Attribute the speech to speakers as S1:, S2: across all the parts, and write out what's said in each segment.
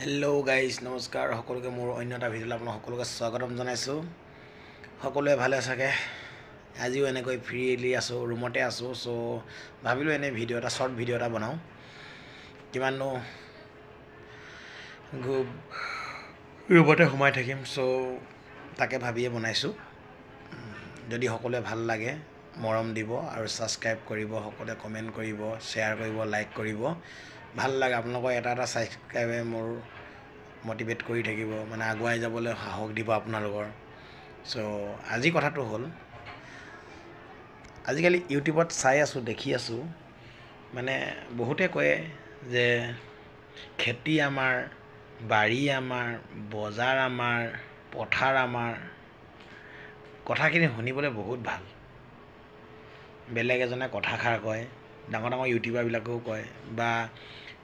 S1: Hello' guys নমস্কাৰ সকলোকে মোৰ অন্য এটা ভিডিঅ'লৈ আপোনাক সকলোকে স্বাগতম জনাইছোঁ। সকলোৱে ভালে চাগে। আজিও এনেকৈ ফ্ৰীলি আছোঁ, ৰুমতে আছোঁ। চ' ভাবিলোঁ এনেই শ্বৰ্ট ভিডিঅ' এটা বনাওঁ। কিমাননো ৰুমতে সোমাই থাকিম। চ' তাকে ভাবিয়ে বনাইছোঁ। যদি সকলোৱে ভাল লাগে মৰম দিব আৰু ছাবস্ক্ৰাইব কৰিব, সকলোৱে কমেণ্ট কৰিব, শ্বেয়াৰ কৰিব, লাইক কৰিব। ভাল লাগে আপোনালোকৰ এটা ছাবস্ক্ৰাইবে মোৰ মটিভেট কৰি থাকিব, মানে আগুৱাই যাবলৈ সাহস দিব আপোনালোকৰ। চ' আজি কথাটো হ'ল, আজিকালি ইউটিউবত চাই আছোঁ, দেখি আছোঁ, মানে বহুতে কয় যে খেতি আমাৰ, বাৰী আমাৰ, বজাৰ আমাৰ, পথাৰ আমাৰ। কথাখিনি শুনিবলৈ বহুত ভাল। বেলেগ এজনে কথাষাৰ কয়, ডাঙৰ ডাঙৰ ইউটিউবাৰবিলাকেও কয় বা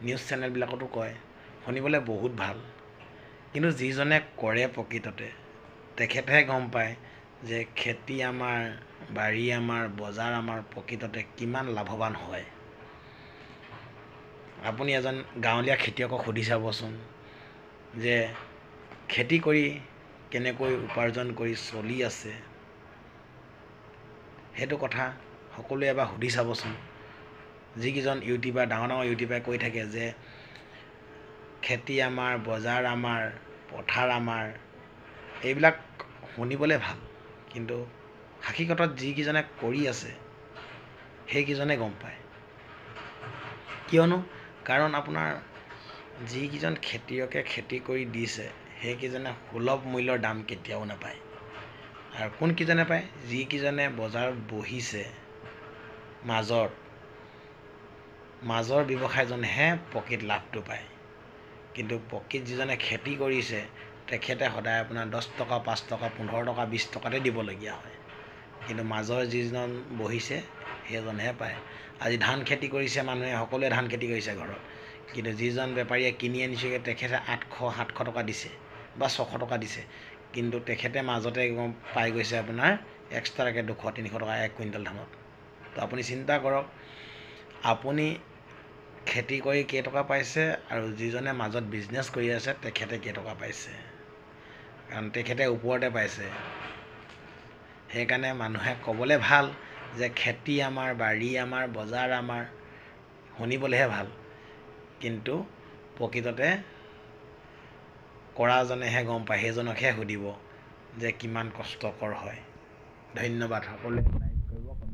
S1: নিউজ চেনেলবিলাকতো কয়, শুনিবলৈ বহুত ভাল। কিন্তু যিজনে কৰে প্ৰকৃততে তেখেতেহে গম পায় যে খেতি আমাৰ, বাৰী আমাৰ, বজাৰ আমাৰ প্ৰকৃততে কিমান লাভৱান হয়। আপুনি এজন গাঁৱলীয়া খেতিয়কক সুধি চাবচোন যে খেতি কৰি কেনেকৈ উপাৰ্জন কৰি চলি আছে। সেইটো কথা সকলোৱে এবাৰ সুধি চাবচোন। যিকেইজন ইউটিউবাৰ, ডাঙৰ ডাঙৰ ইউটিউবাৰে কৈ থাকে যে খেতি আমাৰ, বজাৰ আমাৰ, পথাৰ আমাৰ, এইবিলাক শুনিবলৈ ভাল। কিন্তু হাকীকতত যিকেইজনে কৰি আছে সেইকেইজনে গম পায়। কিয়নো কাৰণ আপোনাৰ যিকেইজন খেতিয়কে খেতি কৰি দিছে সেইকেইজনে সুলভ মূল্যৰ দাম কেতিয়াও নাপায়। আৰু কোনকেইজনে পায়? যিকেইজনে বজাৰত বহিছে, মাজৰ ব্যৱসায়জনেহে প্ৰকৃত লাভটো পায়। কিন্তু প্ৰকৃত যিজনে খেতি কৰিছে তেখেতে সদায় আপোনাৰ 10 টকা, 5 টকা, 15 টকা, 20 টকাতে দিবলগীয়া হয়। কিন্তু মাজৰ যিজন বহিছে সেইজনেহে পায়। আজি ধান খেতি কৰিছে মানুহে, সকলোৱে ধান খেতি কৰিছে ঘৰত, কিন্তু যিজন বেপাৰীয়ে কিনি আনিছেগৈ তেখেতে 800-700 টকা দিছে বা 600 টকা দিছে। কিন্তু তেখেতে মাজতে পাই গৈছে আপোনাৰ এক্সট্ৰাকৈ 200-300 টকা 1 কুইণ্টেল ধানত। তো আপুনি চিন্তা কৰক, আপুনি খেতি কৰি কেইটকা পাইছে আৰু যিজনে মাজত বিজনেছ কৰি আছে তেখেতে কেইটকা পাইছে। কাৰণ তেখেতে ওপৰতে পাইছে। সেইকাৰণে মানুহে ক'বলৈ ভাল যে খেতি আমাৰ, বাৰী আমাৰ, বজাৰ আমাৰ, শুনিবলৈহে ভাল। কিন্তু প্ৰকৃততে কৰাজনেহে গম পায়, সেইজনকহে সুধিব যে কিমান কষ্টকৰ হয়। ধন্যবাদ। সকলোৱে লাইক কৰিব।